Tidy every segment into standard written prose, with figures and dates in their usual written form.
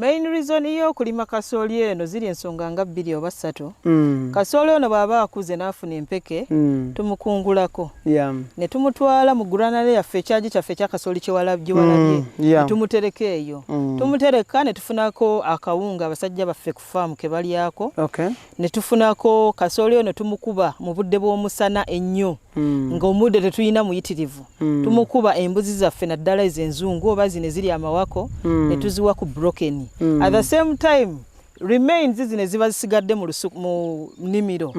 main reason yo kulima kasooli eno ziri ensonga nga 2 oba 3. Kasooli ono bw'aba akuze n'afuna empeke tumukungulako ne tumutwala mu granary yaffe ekyaji kyaffe ekya kasooli gyewalabye ne tumutereka eyo tumutereka ne tufunako akawunga abasajja baffe ku faamu ke balyako ne tufunako kasooli ono tumukuba mu budde bw'omusana ennyo ng'omudde tetuyina muyitirivu tumukuba embuzi zaffe naddala ez'enzungu oba zino eziri amawako ne tuziwa ku broken at the same time remains zino ziba zisigadde mu nnimiro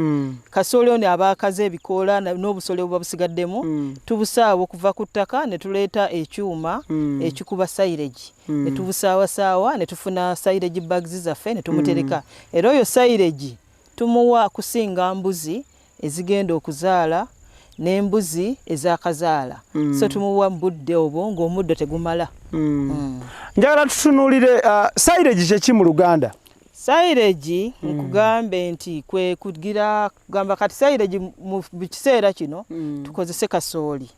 kasooli ono aba akaze ebikoola n'obusole obuba busigaddemu tubusaawa okuva ku ttaka ne tuleeta ekyuma ekikuba silage ne tubusaawasaawa ne tufuna silage bags zaffe ne tumutereka era oyo silage tumuwa kusinga mbuzi ezigenda okuzaala n'embuzi ezakazaala so tumuwa budde obwo ng'omuddo tegumala. Njagala tutunuulire silage kye ki mu Luganda? Silage nkugambe nti kwe kugira gamba kati silage mu kiseera kino tukozese kasooli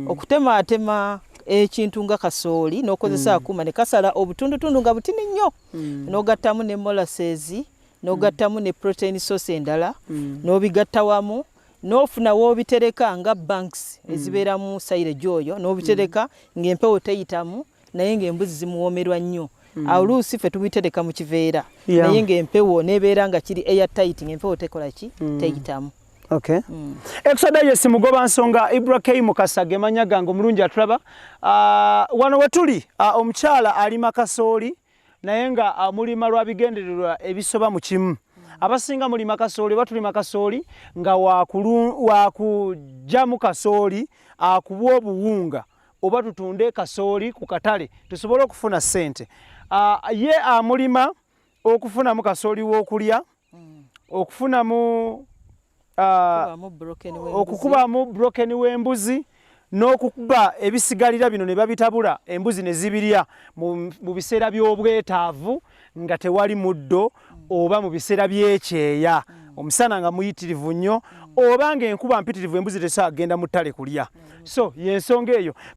okutemaatema ekintu nga kasooli n'okozesa akuma ne kasala obutundutundu nga butini nnyo n'ogattamu ne molasses n'ogattamu ne protein sauce endala n'obigatta wamu n'ofuna w'obitereka nga banks ezibeera mu silage oyo n'obitereka ng'empewo teyitamu naye ng'embuzi zimuwoomerwa nnyo. Oluusi ffe tubitereka mu kiveera naye ng'empewo n'ebeera nga kiri airtight ng'empewo tekola ki teyitamu. Exodus mugoba nsonga Ibrahim Kasage manya gange omulungi atulaba wano wetuli omukyala alima kasooli naye nga mulima lwa bigendererwa ebisoba mu kimu. Abasinga mulima kasooli batulima kasooli nga wakujjamu kasooli akuwa obuwunga oba tutunde kasooli ku katale tusobole okufuna ssente. Ye amulima okufunamu kasooli w'okulya okufunamu okukubamu broken w'embuzi n'okukuba ebisigalira bino ne babitabula embuzi ne zibirya mu biseera by'obwetaavu nga tewali muddo oba mu biseera by'ekyeya omusana nga muyitirivu nnyo oba ng'enkuba mpitirivu embuzi tesaagenda mu ttale kulya. So y'ensonga eyo